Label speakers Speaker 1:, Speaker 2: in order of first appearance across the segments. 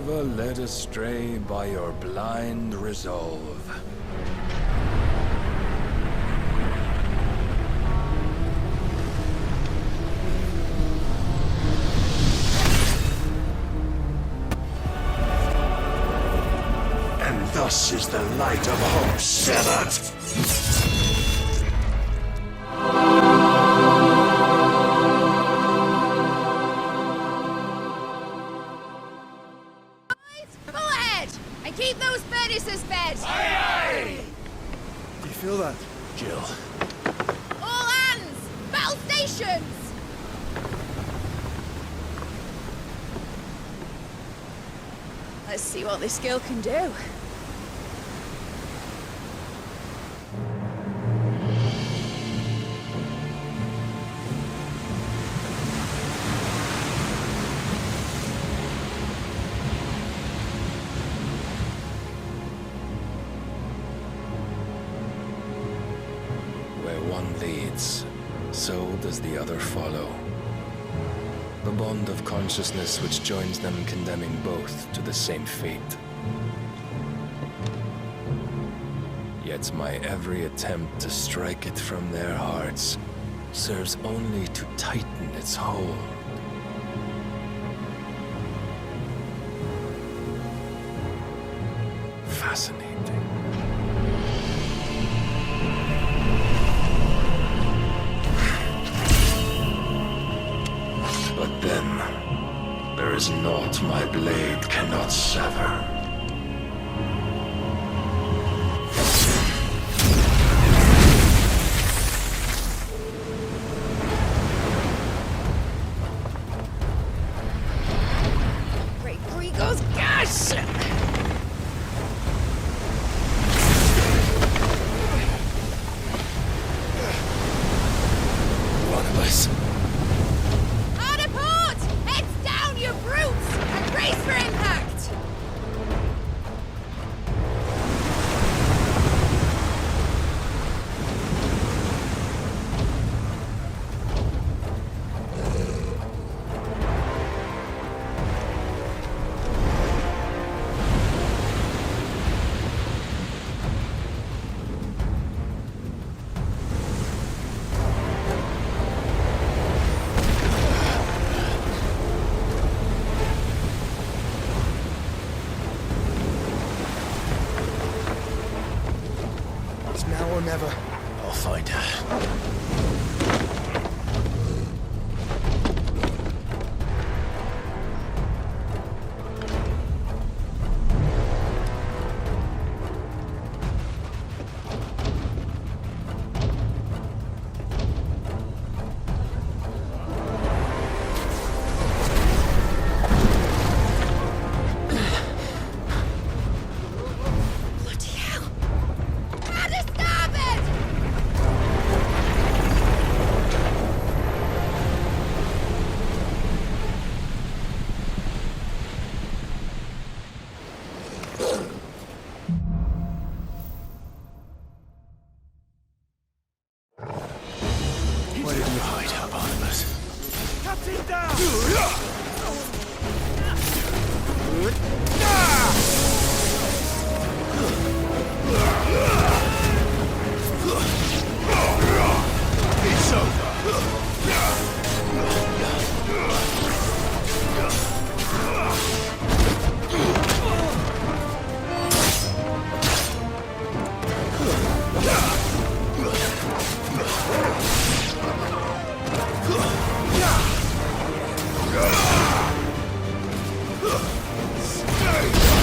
Speaker 1: ever led astray by your blind resolve.
Speaker 2: And thus is the light of hope severed!
Speaker 3: Keep those furnaces fed!
Speaker 2: Aye, aye!
Speaker 4: Do you feel that?
Speaker 2: Jill.
Speaker 3: All hands! Battle stations! Let's see what this girl can do.
Speaker 1: One leads, so does the other follow. The bond of consciousness which joins them condemning both to the same fate. Yet my every attempt to strike it from their hearts serves only to tighten its hold. Fascinating. But then, there is naught my blade cannot sever.
Speaker 3: Great Grigor's gas!
Speaker 1: One of us.
Speaker 3: You brutes! And brace for impact!
Speaker 4: Now or never.
Speaker 2: I'll find her. Where did you hide, Barnabas?
Speaker 4: Cut him down!
Speaker 2: It's over! Stay!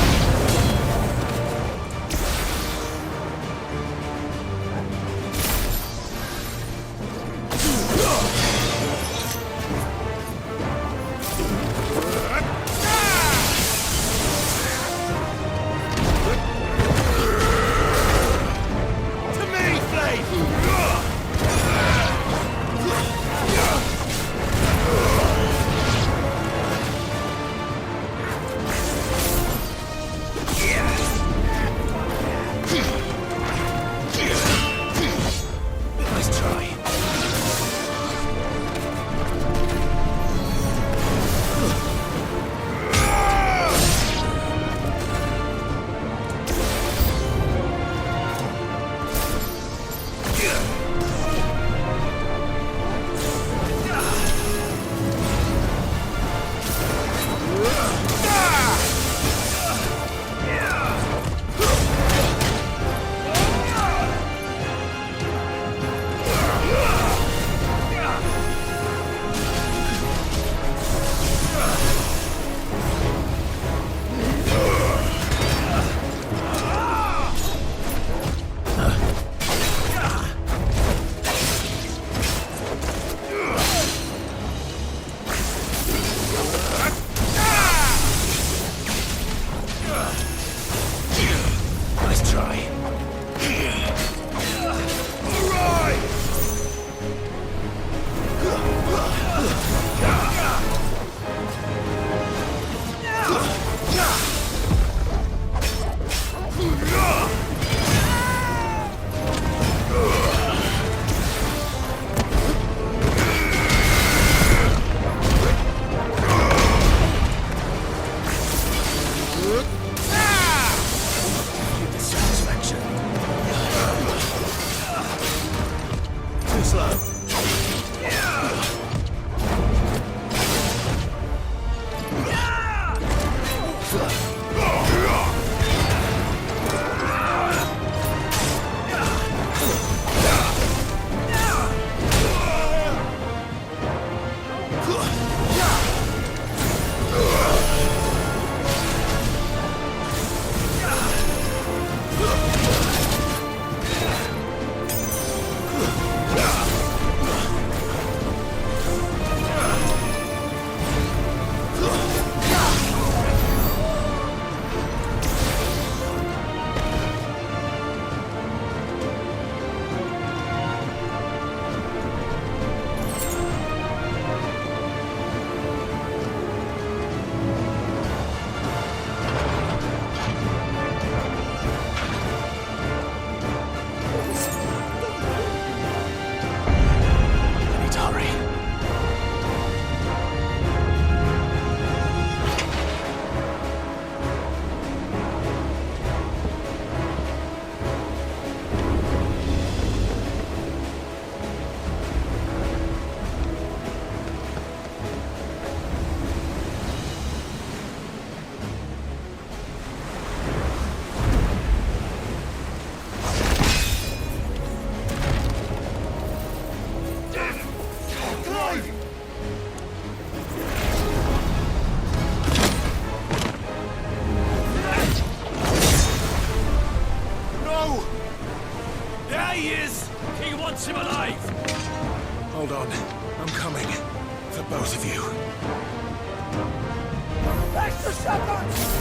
Speaker 2: Both of you.
Speaker 4: Extra shotguns!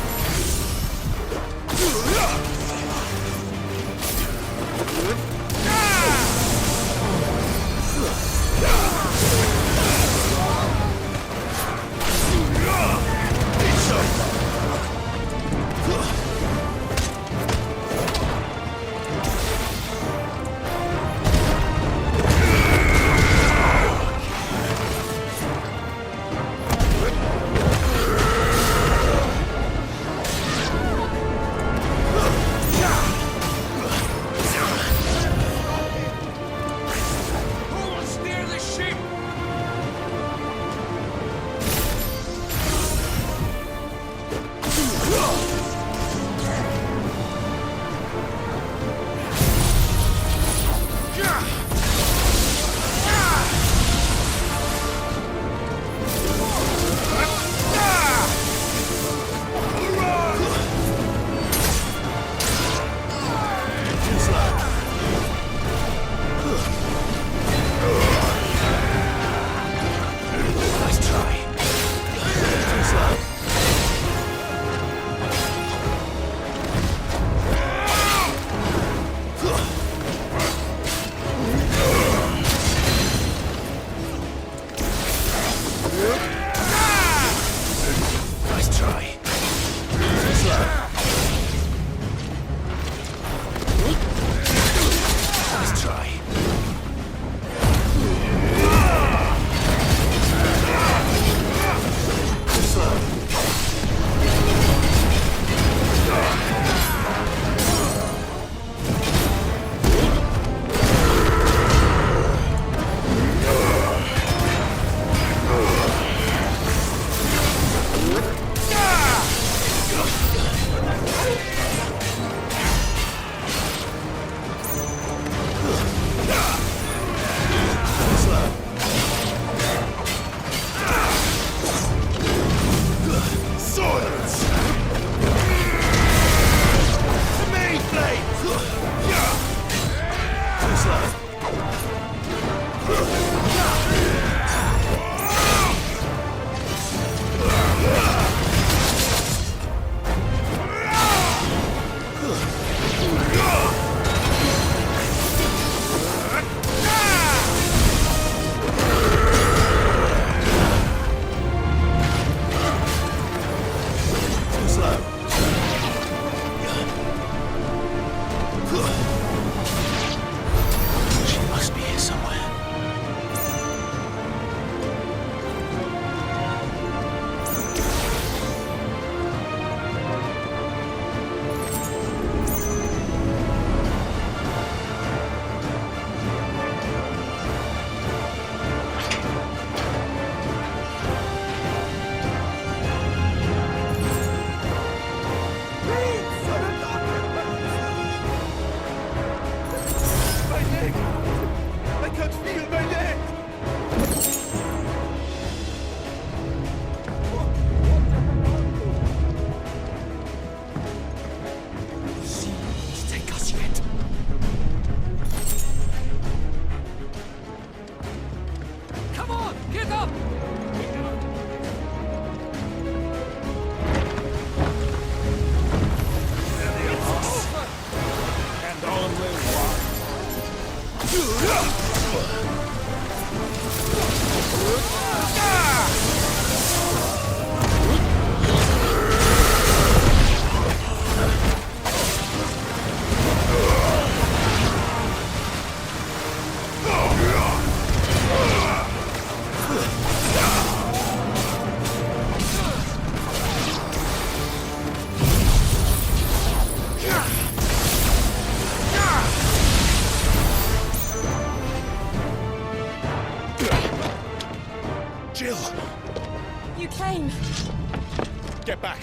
Speaker 2: Get back!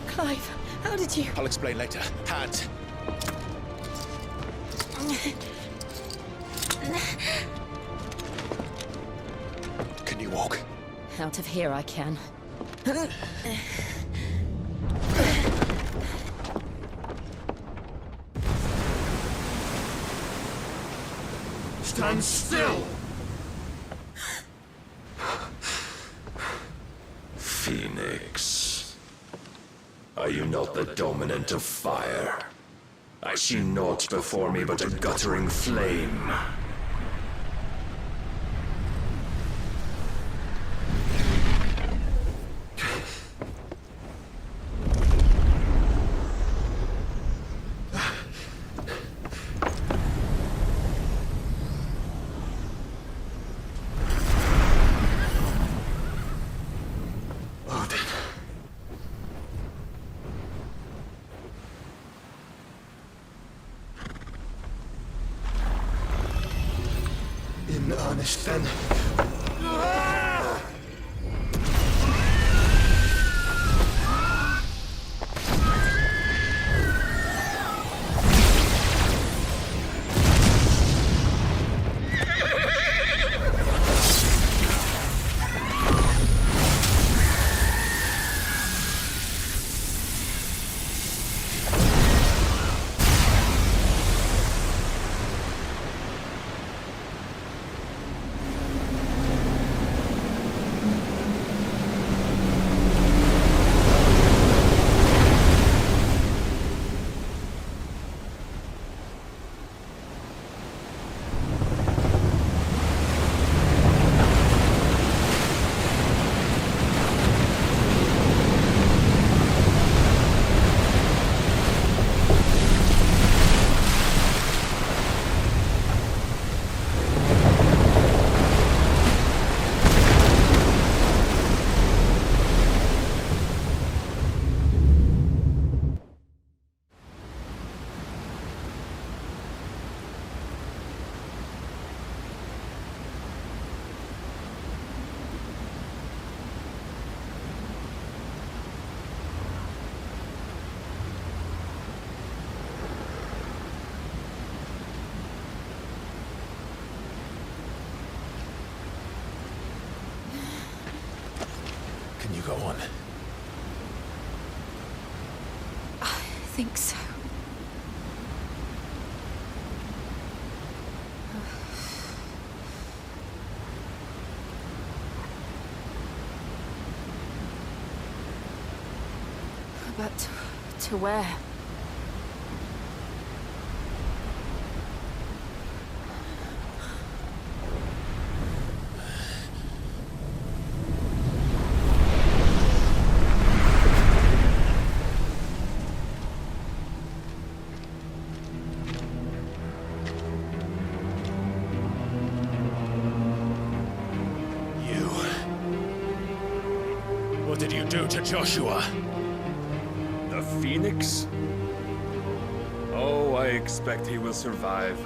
Speaker 3: Clive, how did you...
Speaker 2: I'll explain later. Hands! Can you walk?
Speaker 3: Out of here I can.
Speaker 2: Stand still! Phoenix. Are you not the dominant of fire? I see naught before me but a guttering flame. Odin. In earnest, then.
Speaker 5: Can you go on?
Speaker 3: I think so. But to where?
Speaker 5: What did you do to Joshua?
Speaker 1: The Phoenix? Oh, I expect he will survive.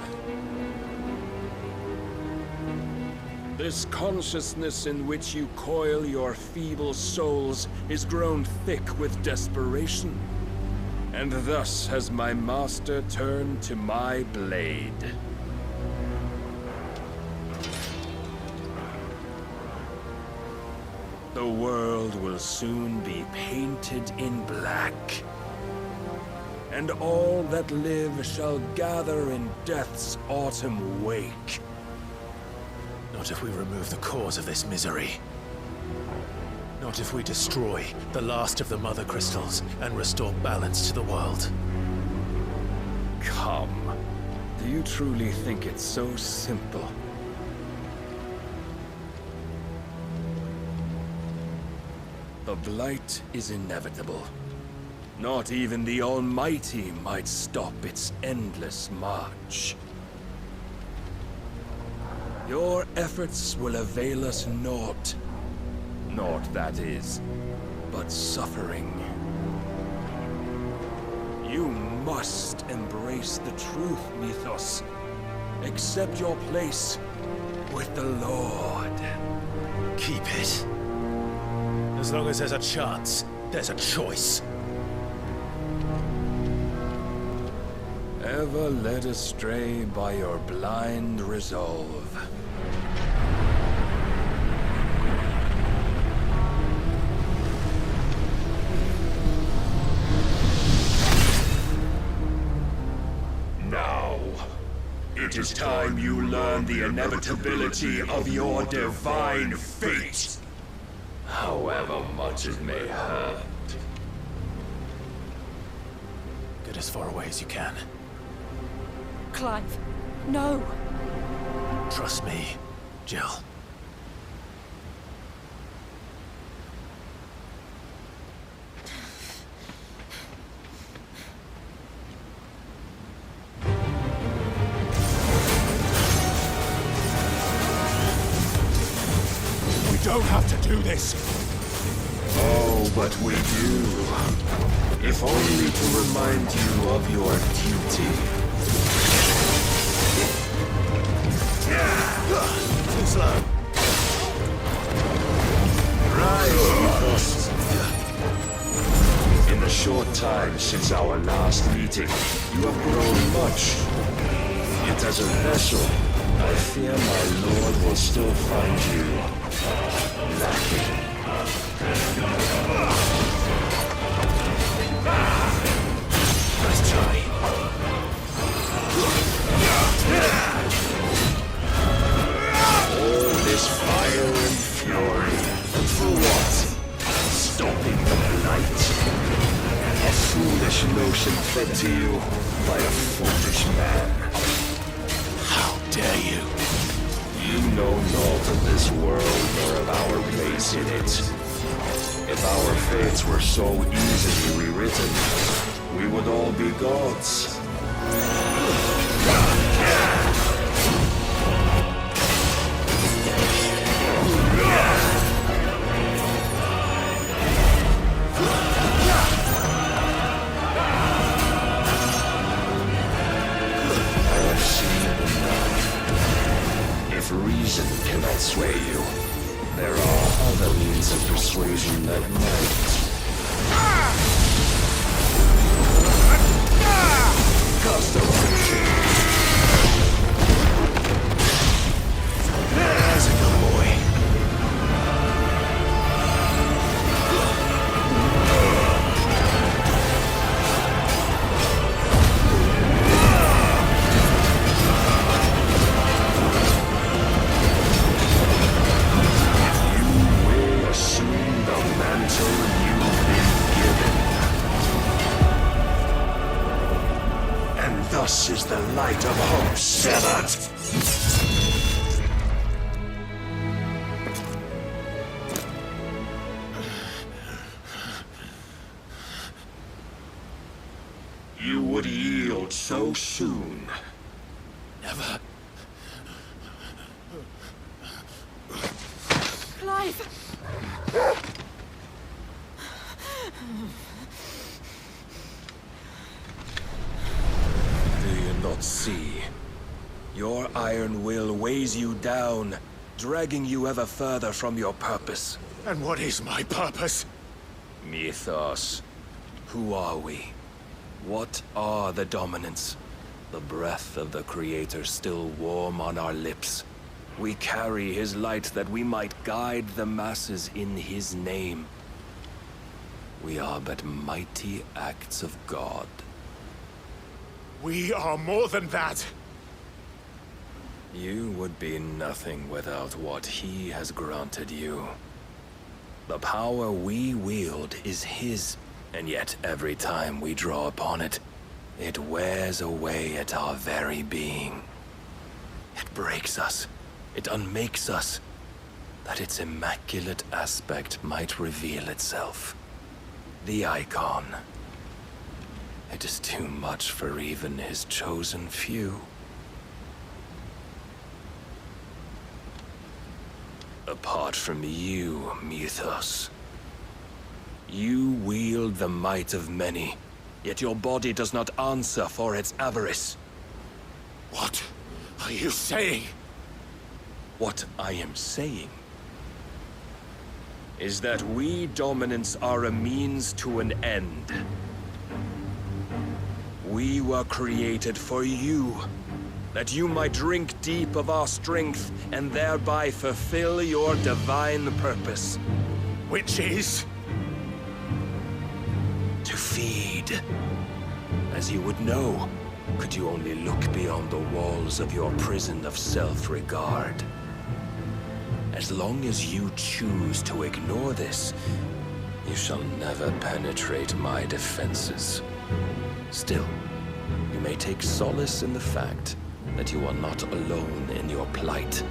Speaker 1: This consciousness in which you coil your feeble souls is grown thick with desperation. And thus has my master turned to my blade. The world will soon be painted in black. And all that live shall gather in death's autumn wake.
Speaker 5: Not if we remove the cause of this misery. Not if we destroy the last of the Mother Crystals and restore balance to the world.
Speaker 1: Come. Do you truly think it's so simple? The blight is inevitable. Not even the Almighty might stop its endless march. Your efforts will avail us naught. Naught, that is, but suffering. You must embrace the truth, Mythos. Accept your place with the Lord.
Speaker 5: Keep it. As long as there's a chance, there's a choice.
Speaker 1: Ever led astray by your blind resolve.
Speaker 2: Now, It is time you learn the inevitability of your divine fate. However much it may hurt.
Speaker 5: Get as far away as you can.
Speaker 3: Clive, no.
Speaker 5: Trust me, Jill.
Speaker 4: We don't have to do this.
Speaker 2: Oh, but we do. If only to remind you of your duty.
Speaker 5: Too slow.
Speaker 2: Rise, Ethos. In the short time since our last meeting, you have grown much. Yet as a vessel, I fear my lord will still find you lacking.
Speaker 5: Nice try.
Speaker 2: All this fire and fury, and for what? Stopping the blight. A foolish notion fed to you by a foolish man.
Speaker 5: How dare you?
Speaker 2: You know naught of this world nor of our place in it. If our fates were so easily rewritten, we would all be gods. Reason cannot sway you. There are other means of persuasion that might. Constellation.
Speaker 5: There's a good boy.
Speaker 2: Thus is the light of hope severed. You would yield so soon.
Speaker 5: Never.
Speaker 3: Clive!
Speaker 1: Not see. Your iron will weighs you down, dragging you ever further from your purpose.
Speaker 4: And what is my purpose?
Speaker 1: Mythos. Who are we? What are the dominants? The breath of the Creator still warm on our lips. We carry his light that we might guide the masses in his name. We are but mighty acts of God.
Speaker 4: We are more than that.
Speaker 1: You would be nothing without what he has granted you. The power we wield is his, and yet every time we draw upon it, it wears away at our very being. It breaks us, it unmakes us, that its immaculate aspect might reveal itself. The icon. It is too much for even his chosen few. Apart from you, Mythos, you wield the might of many, yet your body does not answer for its avarice.
Speaker 4: What are you saying?
Speaker 1: What I am saying is that we dominants are a means to an end. We were created for you, that you might drink deep of our strength and thereby fulfill your divine purpose.
Speaker 4: Which is?
Speaker 1: To feed. As you would know, Could you only look beyond the walls of your prison of self-regard? As long as you choose to ignore this, you shall never penetrate my defenses. Still, you may take solace in the fact that you are not alone in your plight.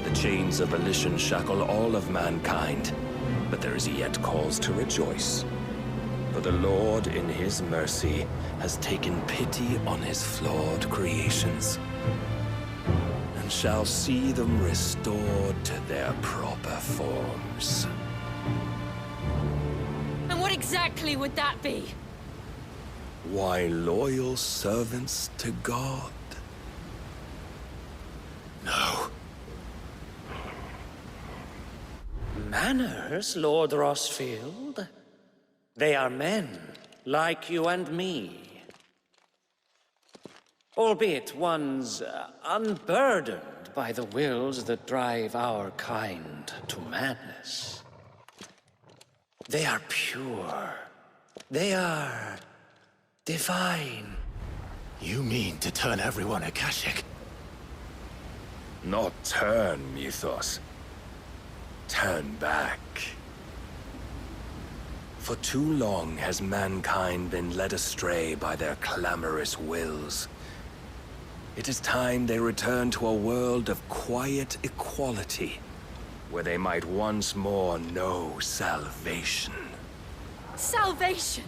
Speaker 1: The chains of volition shackle all of mankind, but there is yet cause to rejoice. For the Lord, in his mercy, has taken pity on his flawed creations, and shall see them restored to their proper forms.
Speaker 3: And what exactly would that be?
Speaker 1: Why, loyal servants to God.
Speaker 4: No.
Speaker 6: Manners, Lord Rossfield? They are men, like you and me. Albeit ones unburdened by the wills that drive our kind to madness. They are pure. They are divine.
Speaker 4: You mean to turn everyone Akashic?
Speaker 1: Not turn, Mythos. Turn back. For too long has mankind been led astray by their clamorous wills. It is time they return to a world of quiet equality, where they might once more know salvation.
Speaker 3: Salvation!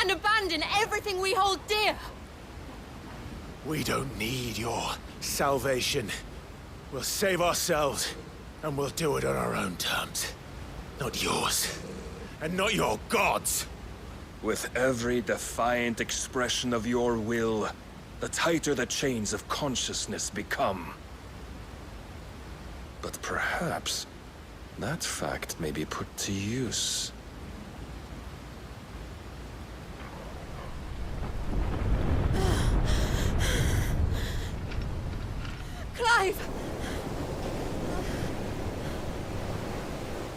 Speaker 3: And abandon everything we hold dear!
Speaker 4: We don't need your salvation. We'll save ourselves, and we'll do it on our own terms. Not yours. And not your gods!
Speaker 1: With every defiant expression of your will, the tighter the chains of consciousness become. But perhaps that fact may be put to use.
Speaker 3: Clive!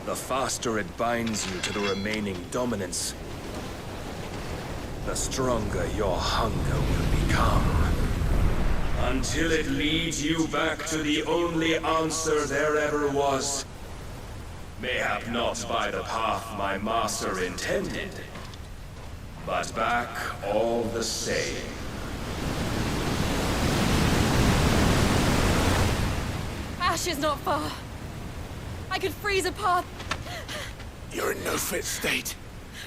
Speaker 1: The faster it binds you to the remaining dominance, the stronger your hunger will become. Until it leads you back to the only answer there ever was. Mayhap not by the path my master intended, but back all the same.
Speaker 3: Ash is not far. I could freeze a path.
Speaker 4: You're in no fit state.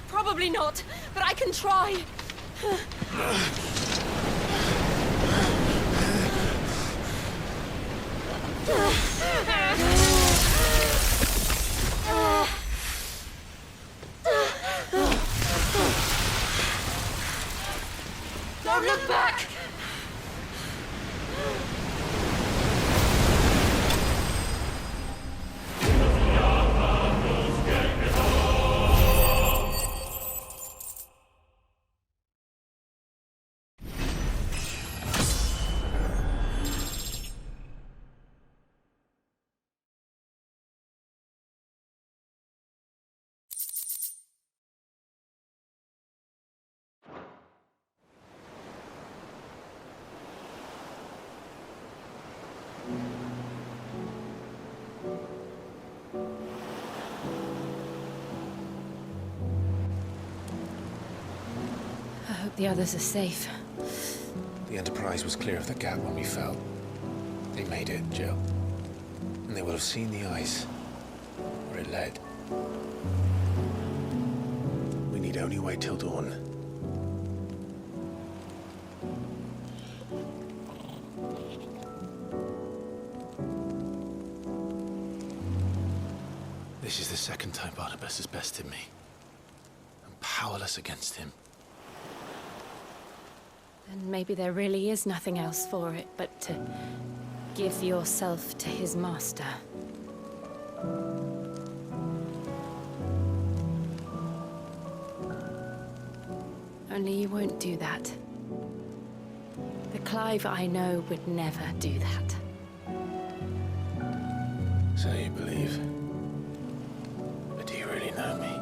Speaker 3: Probably not, but I can try. Don't look back! I hope the others are safe.
Speaker 5: The Enterprise was clear of the gap when we fell. They made it, Jill. And they will have seen the ice, where it led. We need only wait till dawn. This is the second time Barnabas has bested me. I'm powerless against him.
Speaker 3: Then maybe there really is nothing else for it but to give yourself to his master. Only you won't do that. The Clive I know would never do that.
Speaker 5: So you believe? But do you really know me?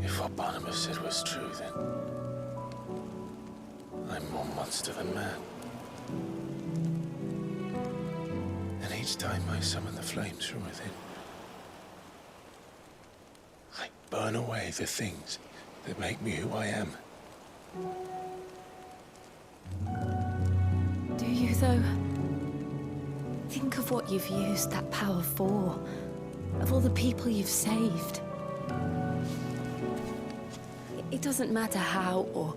Speaker 5: If what Barnabas said was true, then monster than man. And each time I summon the flames from within, I burn away the things that make me who I am.
Speaker 3: Do you, though? Think of what you've used that power for, of all the people you've saved. It doesn't matter how or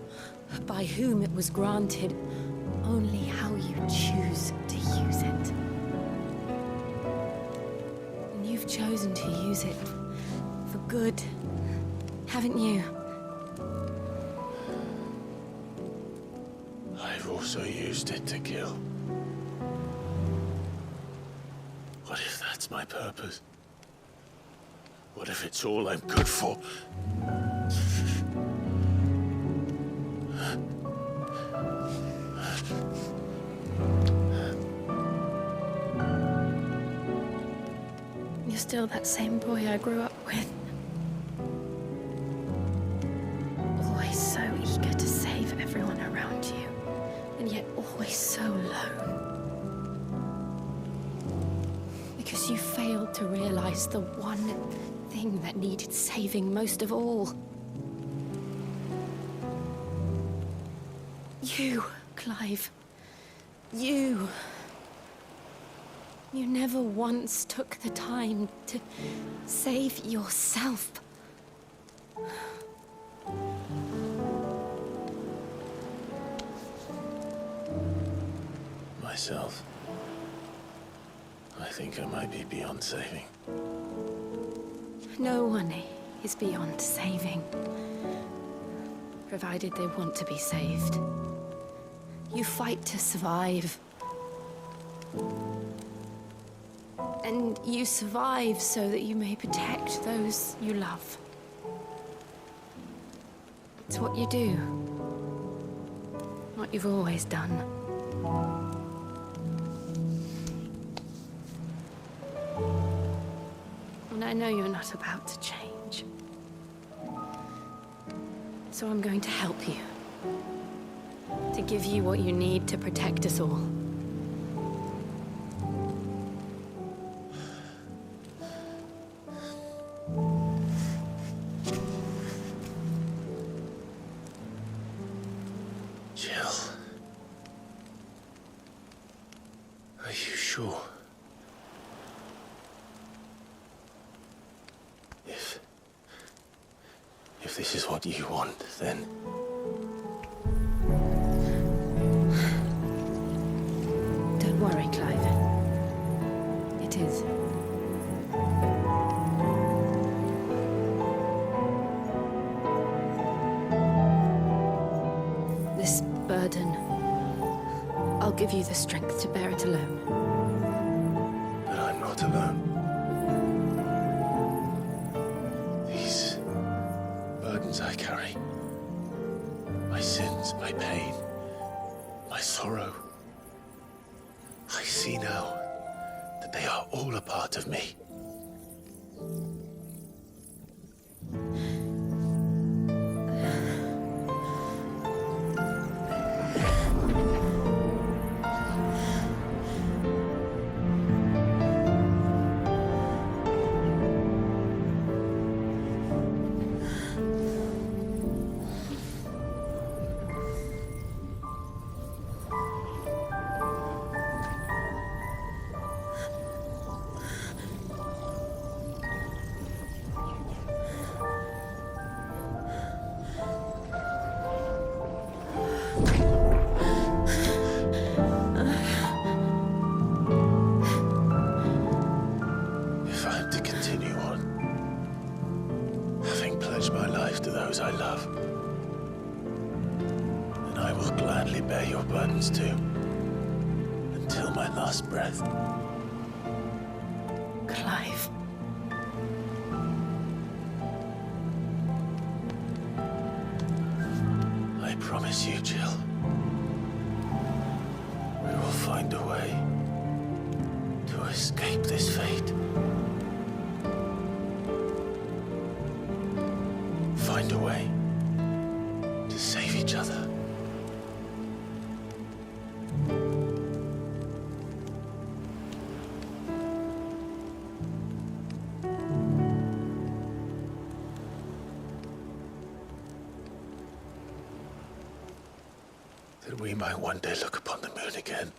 Speaker 3: by whom it was granted, only how you choose to use it. And you've chosen to use it for good, haven't you?
Speaker 5: I've also used it to kill. What if that's my purpose? What if it's all I'm good for?
Speaker 3: You're still that same boy I grew up with. Always so eager to save everyone around you, and yet always so lone. Because you failed to realize the one thing that needed saving most of all. You, Clive. You. You never once took the time to save yourself.
Speaker 5: Myself. I think I might be beyond saving.
Speaker 3: No one is beyond saving, provided they want to be saved. You fight to survive. And you survive so that you may protect those you love. It's what you do. What you've always done. And I know you're not about to change. So I'm going to help you. To give you what you need to protect us all.
Speaker 5: Jill. Are you sure? If this is what you want, then...
Speaker 3: Don't worry, Clive. It is. This burden, I'll give you the strength to bear it alone.
Speaker 5: But I'm not alone. These burdens I carry, my sins, my pain, my sorrow, I see now that they are all a part of me. My life to those I love, and I will gladly bear your burdens too, until my last breath.
Speaker 3: Clive.
Speaker 5: I promise you, Jill, we will find a way to escape this fate. Find a way to save each other. that we might one day look upon the moon again,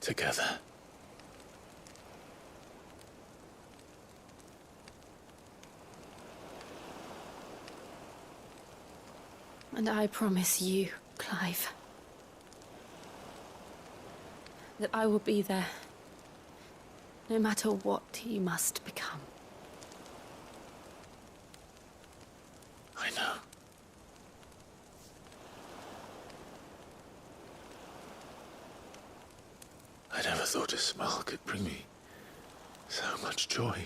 Speaker 5: together.
Speaker 3: And I promise you, Clive, that I will be there, no matter what you must become.
Speaker 5: I know. I never thought a smile could bring me so much joy.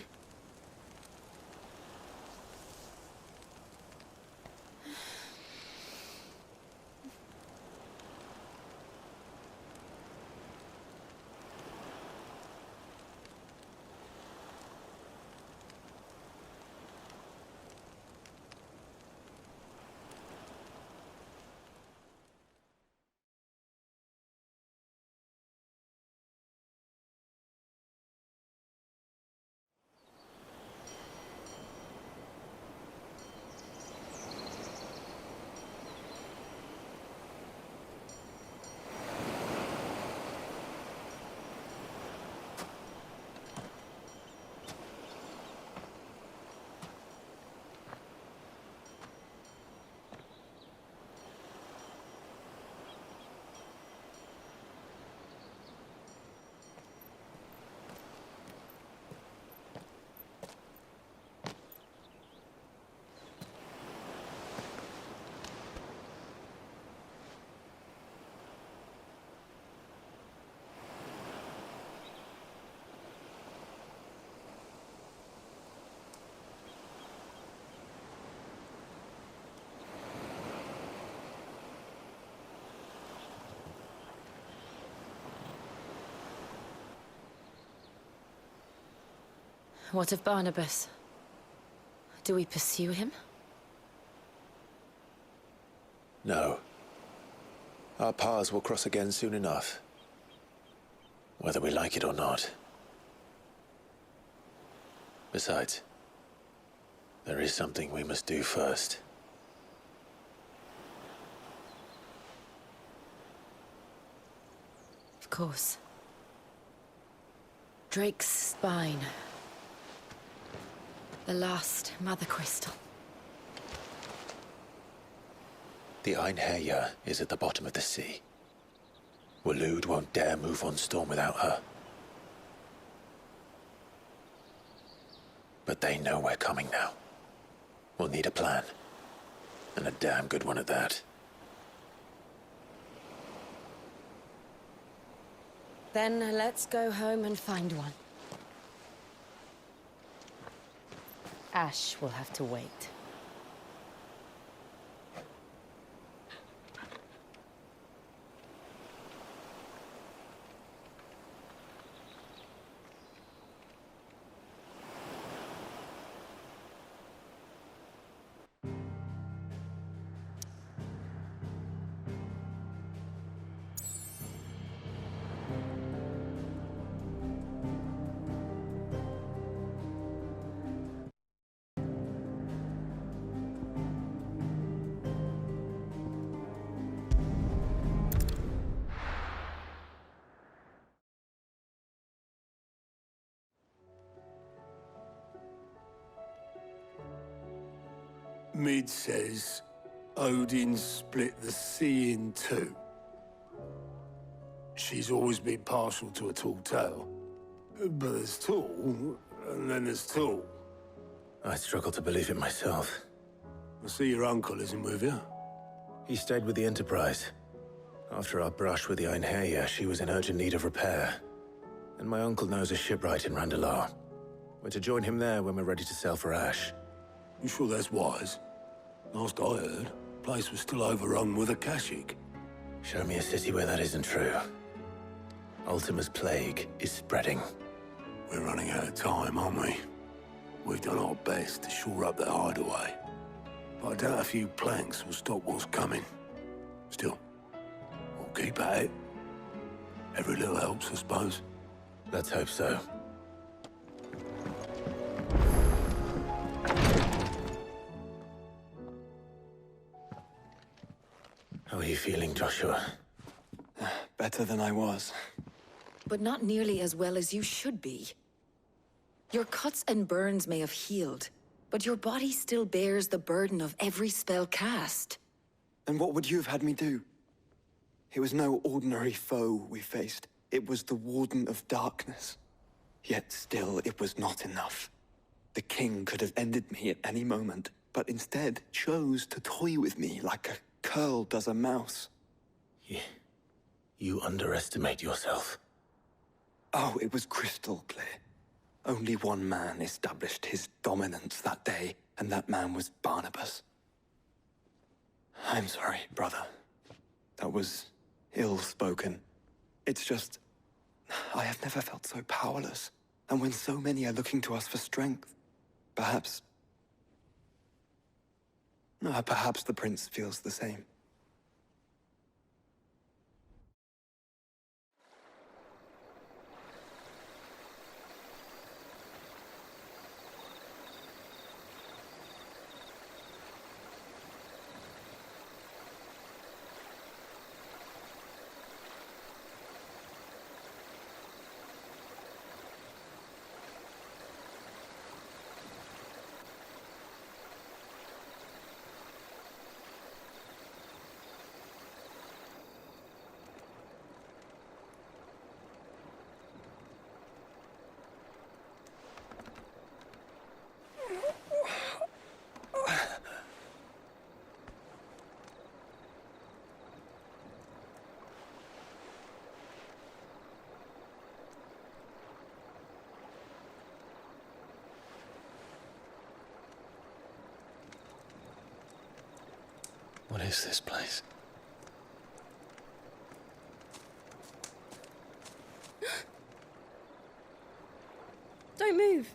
Speaker 3: What of Barnabas? Do we pursue him?
Speaker 5: No. Our paths will cross again soon enough. Whether we like it or not. Besides, there is something we must do first.
Speaker 3: Of course. Drake's spine. The last Mother Crystal.
Speaker 5: The Einherja is at the bottom of the sea. Waloed won't dare move on Storm without her. But they know we're coming now. We'll need a plan. And a damn good one at that.
Speaker 3: Then let's go home and find one. Ash will have to wait.
Speaker 4: Mid says Odin split the sea in two. She's always been partial to a tall tale. But there's tall, and then there's tall.
Speaker 5: I struggle to believe it myself.
Speaker 4: I see your uncle isn't with you.
Speaker 5: He stayed with the Enterprise. After our brush with the Einherja, she was in urgent need of repair. And my uncle knows a shipwright in Randalar. We're to join him there when we're ready to sail for Ash.
Speaker 4: You sure that's wise? Last I heard, the place was still overrun with Akashic.
Speaker 5: Show me a city where that isn't true. Ultima's plague is spreading.
Speaker 4: We're running out of time, aren't we? We've done our best to shore up that hideaway. But I doubt a few planks will stop what's coming. Still, we'll keep at it. Every little helps, I suppose.
Speaker 5: Let's hope so. How are you feeling, Joshua?
Speaker 7: Better than I was.
Speaker 8: But not nearly as well as you should be. Your cuts and burns may have healed, but your body still bears the burden of every spell cast.
Speaker 7: And what would you have had me do? It was no ordinary foe we faced. It was the Warden of Darkness. Yet still, it was not enough. The king could have ended me at any moment, but instead chose to toy with me like a curl does a mouse.
Speaker 5: You underestimate yourself.
Speaker 7: Oh, it was crystal clear. Only one man established his dominance that day, and that man was Barnabas. I'm sorry, brother. That was ill-spoken. It's just, I have never felt so powerless. And when so many are looking to us for strength, perhaps the prince feels the same.
Speaker 5: What is this place?
Speaker 3: Don't move.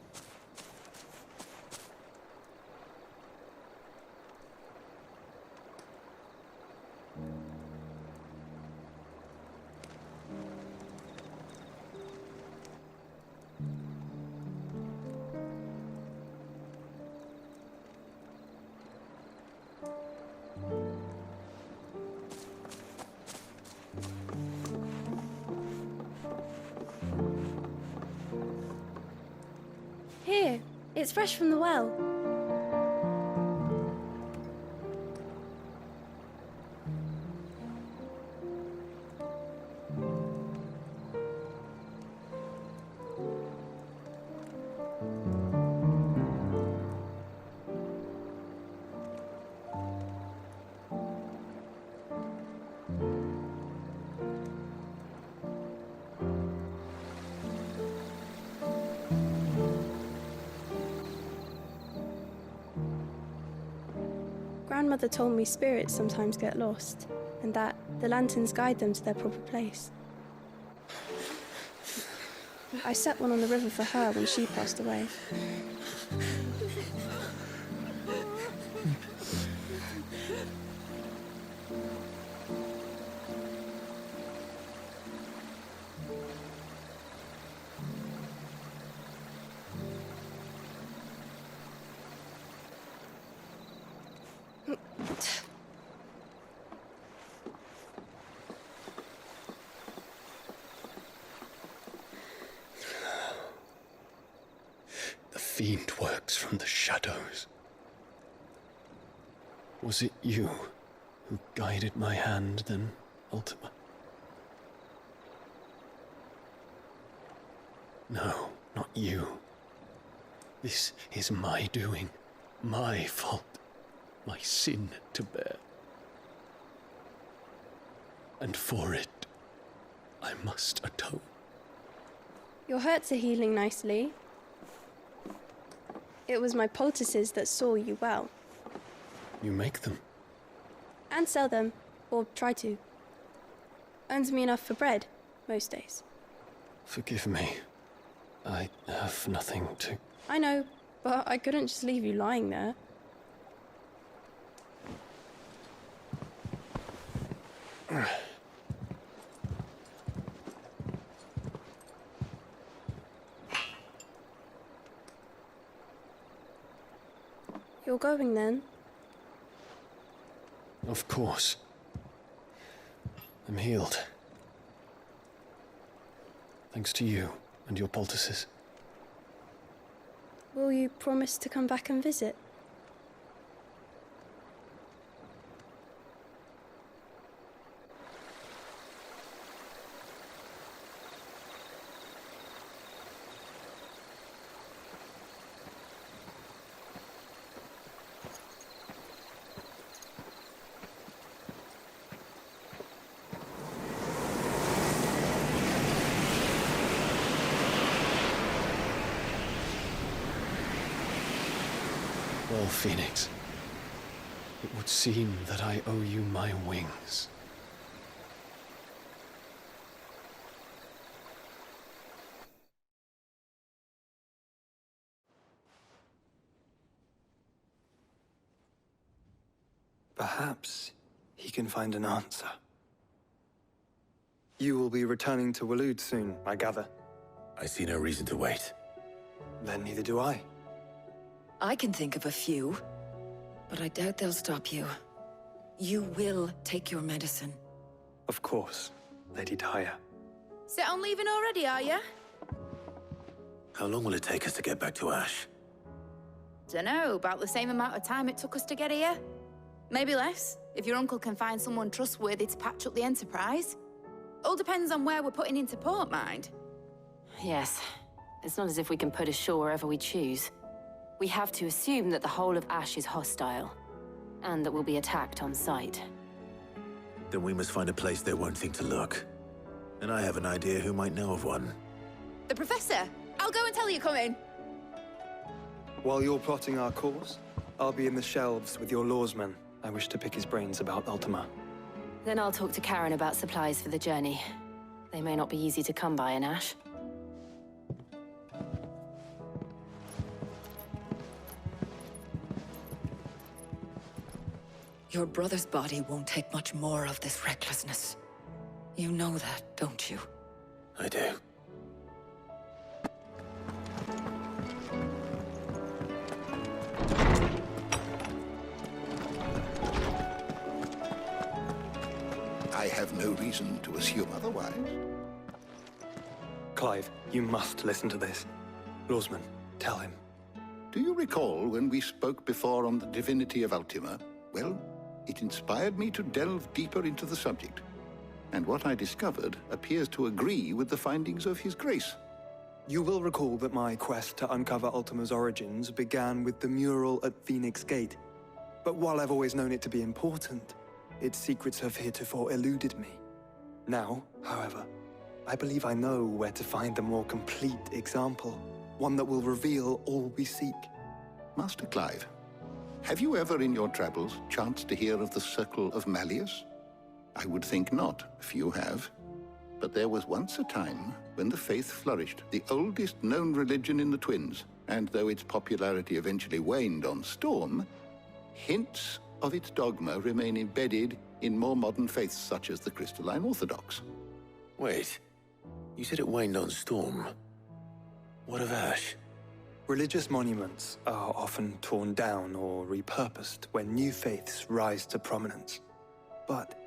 Speaker 3: Here, it's fresh from the well. Grandmother told me spirits sometimes get lost, and that the lanterns guide them to their proper place. I set one on the river for her when she passed away.
Speaker 5: The fiend works from the shadows. Was it you who guided my hand then, Ultima? No, not you. This is my doing, my fault, my sin to bear. And for it, I must atone.
Speaker 3: Your hurts are healing nicely. It was my poultices that saw you well.
Speaker 5: You make them?
Speaker 3: And sell them, or try to. Earns me enough for bread, most days.
Speaker 5: Forgive me. I have nothing to...
Speaker 3: I know, but I couldn't just leave you lying there. You're going then?
Speaker 5: Of course. I'm healed. Thanks to you and your poultices.
Speaker 9: Will you promise to come back and visit?
Speaker 5: Well, Phoenix, it would seem that I owe you my wings.
Speaker 7: Perhaps he can find an answer. You will be returning to Waloed soon, I gather.
Speaker 2: I see no reason to wait.
Speaker 7: Then neither do I.
Speaker 8: I can think of a few, but I doubt they'll stop you. You will take your medicine.
Speaker 7: Of course, Lady Daya.
Speaker 10: Set on leaving already, are you?
Speaker 2: How long will it take us to get back to Ash?
Speaker 10: Dunno, about the same amount of time it took us to get here. Maybe less, if your uncle can find someone trustworthy to patch up the Enterprise. All depends on where we're putting into port, mind.
Speaker 3: Yes. It's not as if we can put ashore wherever we choose. We have to assume that the whole of Ash is hostile, and that we'll be attacked on sight.
Speaker 2: Then we must find a place they won't think to look. And I have an idea who might know of one.
Speaker 10: The Professor! I'll go and tell you coming!
Speaker 7: While you're plotting our course, I'll be in the shelves with your lawsman. I wish to pick his brains about Ultima.
Speaker 3: Then I'll talk to Karen about supplies for the journey. They may not be easy to come by in Ash.
Speaker 8: Your brother's body won't take much more of this recklessness. You know that, don't you?
Speaker 2: I do.
Speaker 11: I have no reason to assume otherwise.
Speaker 7: Clive, you must listen to this. Lawsman, tell him.
Speaker 11: Do you recall when we spoke before on the divinity of Ultima? Well, it inspired me to delve deeper into the subject. And what I discovered appears to agree with the findings of His Grace.
Speaker 7: You will recall that my quest to uncover Ultima's origins began with the mural at Phoenix Gate. But while I've always known it to be important, its secrets have heretofore eluded me. Now, however, I believe I know where to find the more complete example, one that will reveal all we seek.
Speaker 11: Master Clive, have you ever in your travels chanced to hear of the Circle of Malleus? I would think not, if you have. But there was once a time when the faith flourished, the oldest known religion in the Twins, and though its popularity eventually waned on Storm, hints of its dogma remain embedded in more modern faiths such as the Crystalline Orthodox.
Speaker 2: Wait, you said it waned on Storm. What of Ash?
Speaker 7: Religious monuments are often torn down or repurposed when new faiths rise to prominence. But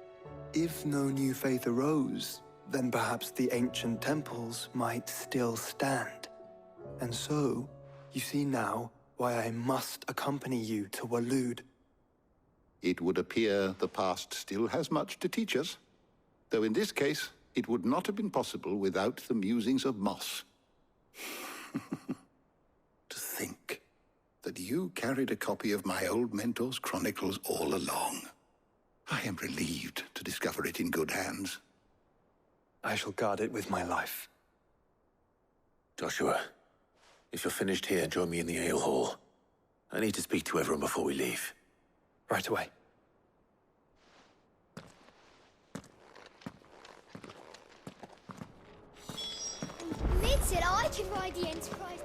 Speaker 7: if no new faith arose, then perhaps the ancient temples might still stand. And so, you see now why I must accompany you to Waloed.
Speaker 11: It would appear the past still has much to teach us, though in this case, it would not have been possible without the musings of Moss. To think that you carried a copy of my old mentor's chronicles all along. I am relieved to discover it in good hands.
Speaker 7: I shall guard it with my life.
Speaker 2: Joshua, if you're finished here, join me in the ale hall. I need to speak to everyone before we leave.
Speaker 7: Right away.
Speaker 12: Lid said I can ride the Enterprise.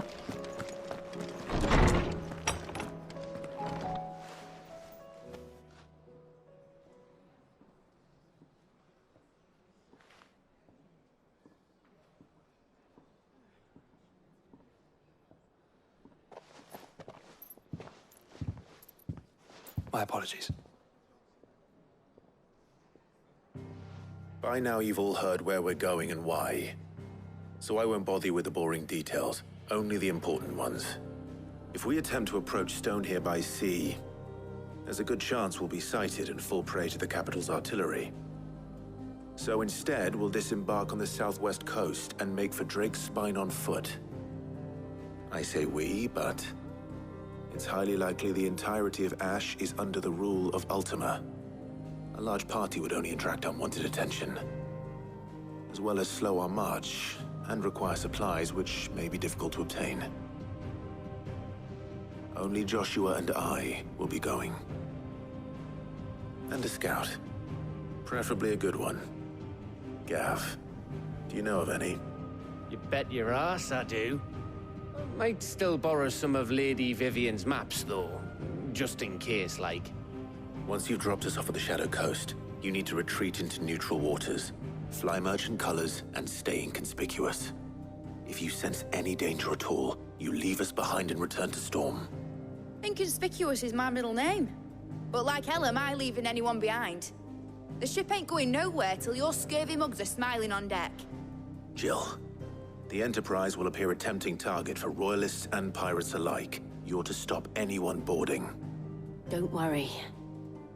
Speaker 7: My apologies.
Speaker 5: By now you've all heard where we're going and why. So I won't bother you with the boring details, only the important ones. If we attempt to approach Stone here by sea, there's a good chance we'll be sighted and fall prey to the capital's artillery. So instead, we'll disembark on the southwest coast and make for Drake's Spine on foot. I say we, but it's highly likely the entirety of Ash is under the rule of Ultima. A large party would only attract unwanted attention, as well as slow our march and require supplies which may be difficult to obtain. Only Joshua and I will be going. And a scout. Preferably a good one. Gav, do you know of any?
Speaker 13: You bet your ass I do. Might still borrow some of Lady Vivian's maps, though. Just in case, like.
Speaker 5: Once you've dropped us off at the Shadow Coast, you need to retreat into neutral waters, fly merchant colors, and stay inconspicuous. If you sense any danger at all, you leave us behind and return to Storm.
Speaker 10: Inconspicuous is my middle name. But like hell am I leaving anyone behind. The ship ain't going nowhere till your scurvy mugs are smiling on deck.
Speaker 5: Jill, the Enterprise will appear a tempting target for royalists and pirates alike. You're to stop anyone boarding.
Speaker 3: Don't worry.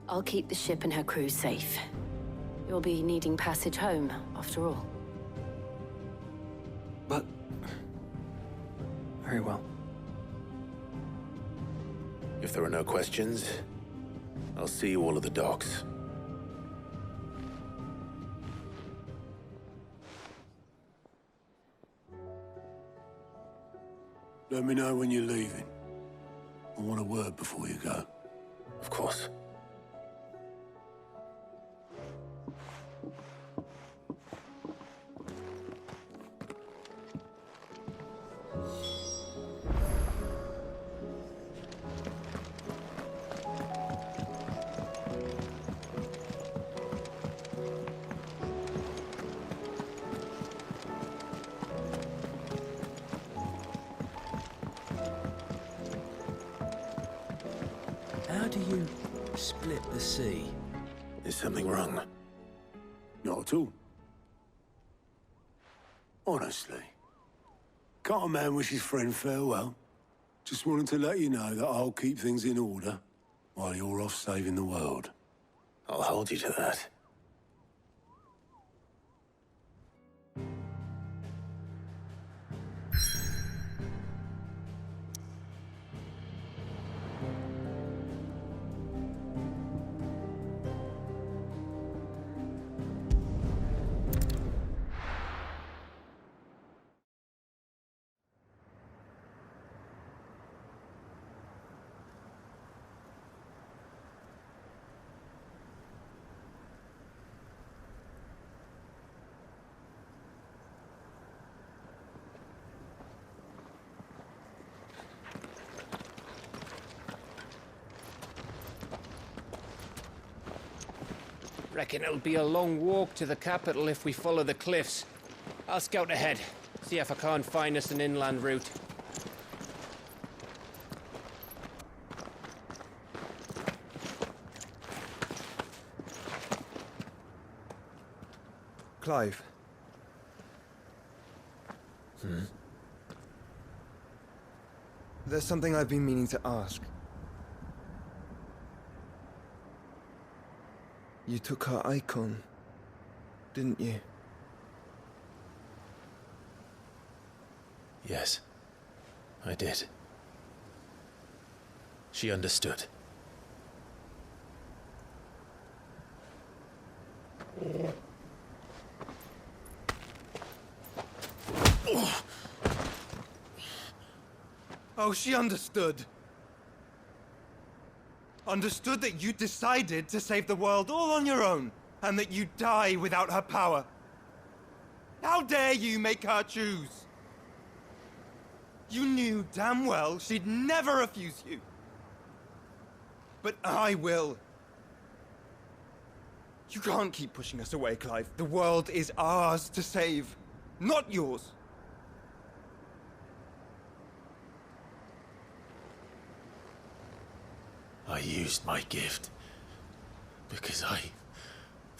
Speaker 3: I'll keep the ship and her crew safe. You'll be needing passage home, after all.
Speaker 14: But... very well.
Speaker 5: If there are no questions, I'll see you all at the docks.
Speaker 2: Let me know when you're leaving. I want a word before you go.
Speaker 5: Of course.
Speaker 14: How do you split the sea?
Speaker 5: Is something wrong?
Speaker 2: Not at all. Honestly. Can't a man wish his friend farewell? Just wanted to let you know that I'll keep things in order while you're off saving the world.
Speaker 5: I'll hold you to that.
Speaker 13: Reckon it'll be a long walk to the capital if we follow the cliffs. I'll scout ahead, see if I can't find us an inland route.
Speaker 14: Clive. There's something I've been meaning to ask. You took her icon, didn't you?
Speaker 5: Yes, I did. She understood.
Speaker 14: Oh, she understood. Understood that you decided to save the world all on your own, and that you'd die without her power. How dare you make her choose? You knew damn well she'd never refuse you. But I will. You can't keep pushing us away, Clive. The world is ours to save, not yours.
Speaker 5: I used my gift because I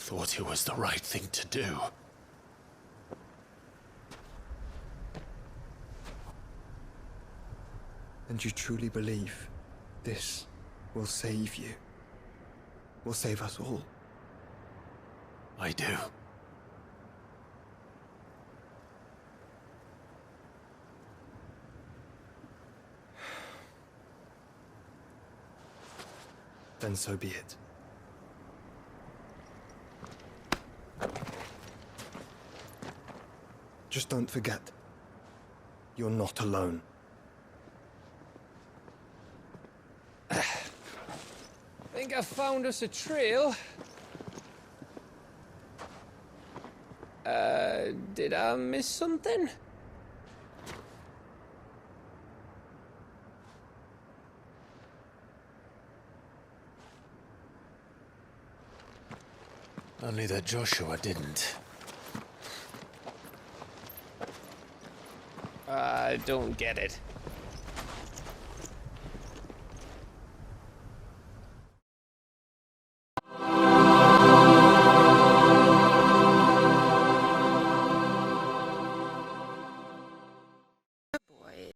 Speaker 4: thought it was the right thing to do.
Speaker 7: And you truly believe this will save you? Will save us all?
Speaker 4: I do.
Speaker 7: Then so be it. Just don't forget, you're not alone.
Speaker 13: I think I found us a trail. Did I miss something?
Speaker 4: Only that Joshua didn't.
Speaker 13: I don't get it.